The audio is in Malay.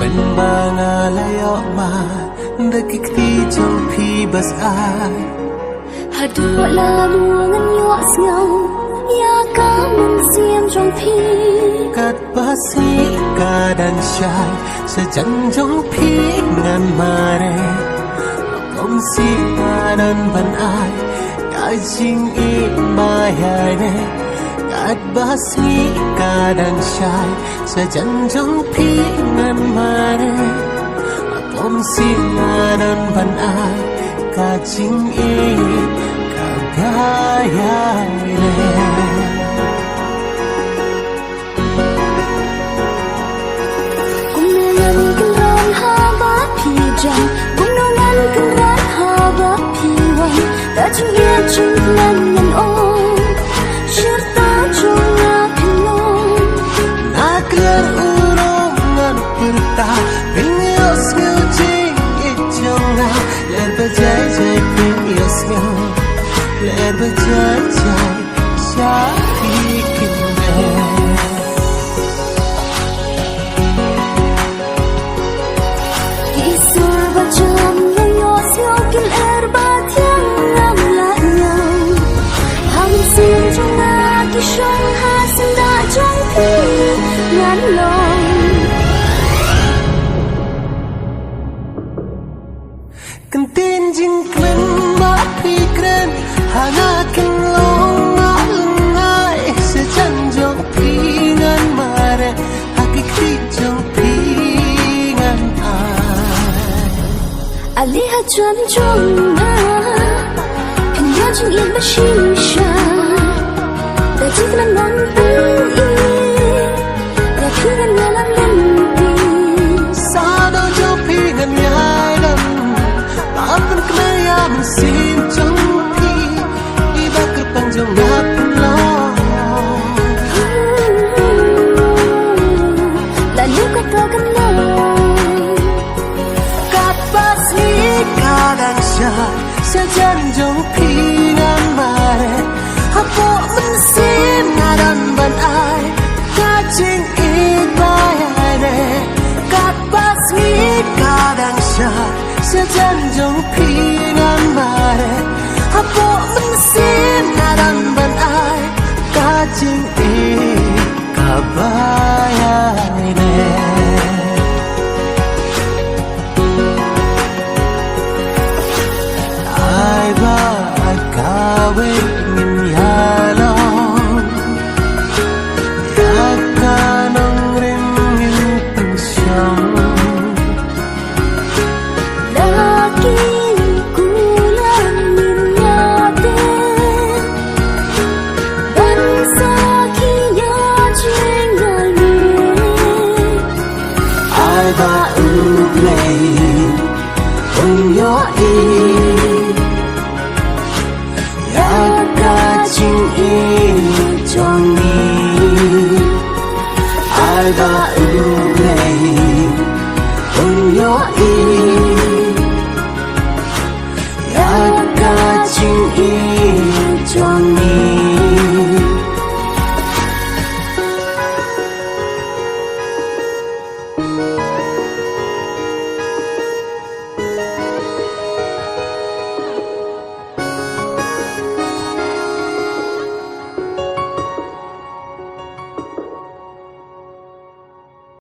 Bên ba ngà lại ở mà đã kích ti trong phi bas ai hadu la luangan yo siang ya kaman siam trong phi kat basi kadan syai sejan trong phi ngan mare om si kadan ban ai ka jing I bayai ne kat basi kadan syai sejan trong phi ngan mare om si kadan ban ai ka jing I bayai ne cũng nô ngăn cơn rán hà bát phi hoang đã chung nghe chung lần ngàn ô chiếc ta trong ngã phi long na kler urong ngan perta pingios ngeu jing itjong na ler bajai jai pingios ngeu ler bajai jai syaki kimbe sông ha sinh đã trong khi ngắn lòng kan tin jing klen ma phi kren hana kin long ngai se chan jong phi ngan mare hakik ti jong phi ngan ai ali ha chuan chung na pin ya chung yên ba shin sha đã chỉ là ngắn tiếng đã khi gần nhà lắm lên đi sa đâu cho phi ngan nhai đâm ta vẫn cứ mê am xin trong phi đi ba cứ bằng dòng ngáp lo là lúc cái thơ cân lời cát ba si ca đang chờ sẽ chân trong phi ngan mare hapo mensim nadan ban ai ka jing I bayai ne kat basmi kadang sha se jan jong phi ngan mare hapo mensim nadan ban ai ka jing I ka